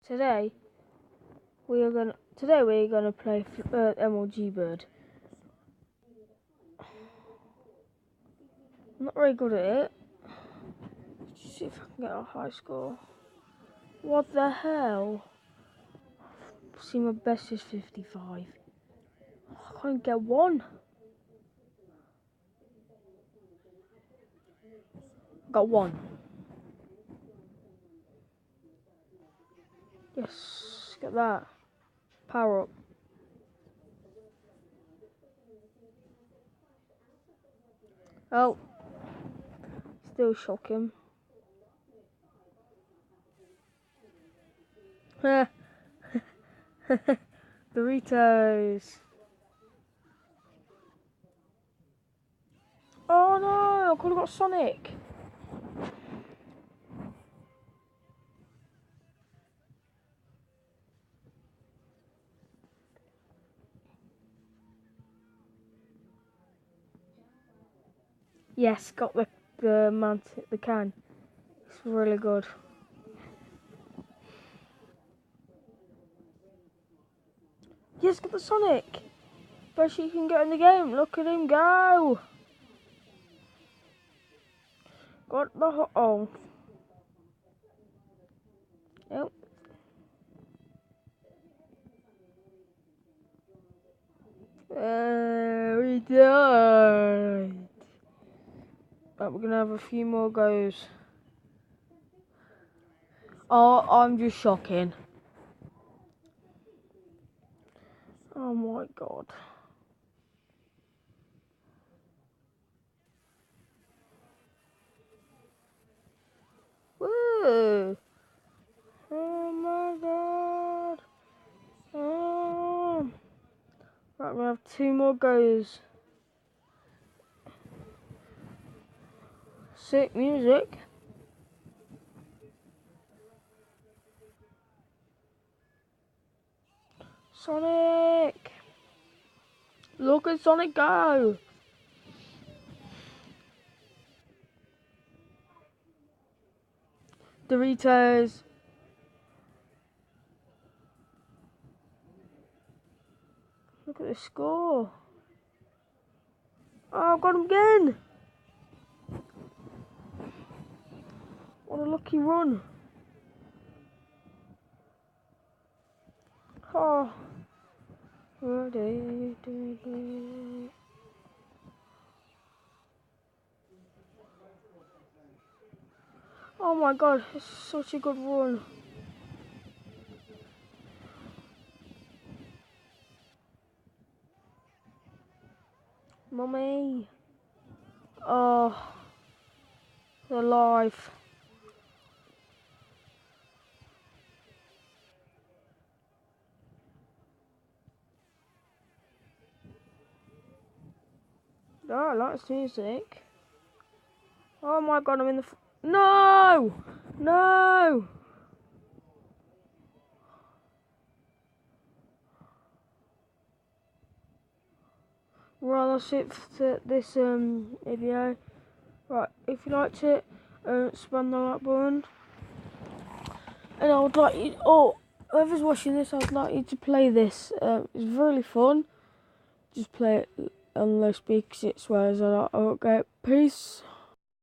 Today we're gonna play MLG Bird. I'm not very good at it. Let's see if I can get a high score. What the hell? See, my best is 55. I can't get one. Got one. Yes, get that. Power up. Oh, still shocking. Doritos. Oh no, I could have got Sonic. Yes, got the can. It's really good. Yes, got the Sonic. Best you can get in the game. Look at him go. Got the Yep. We died. But we're gonna have a few more goes. Oh, I'm just shocking. Oh my god. Woo! Oh my god. Oh. Right, we have 2 more goes. Sick music. Sonic! Look at Sonic go! Doritos. Look at the score. Oh, I've got him again! What a lucky run. Oh. Oh my god, it's such a good run. Mummy. Oh. They're alive. Oh, I like this music. Oh my god, I'm in the... No! No! Right, that's it for this video. Right, if you liked it, spam the like button. And I would like you... Oh, whoever's watching this, I would like you to play this. It's really fun. Just play it on low speed because it swears a lot. Okay, peace.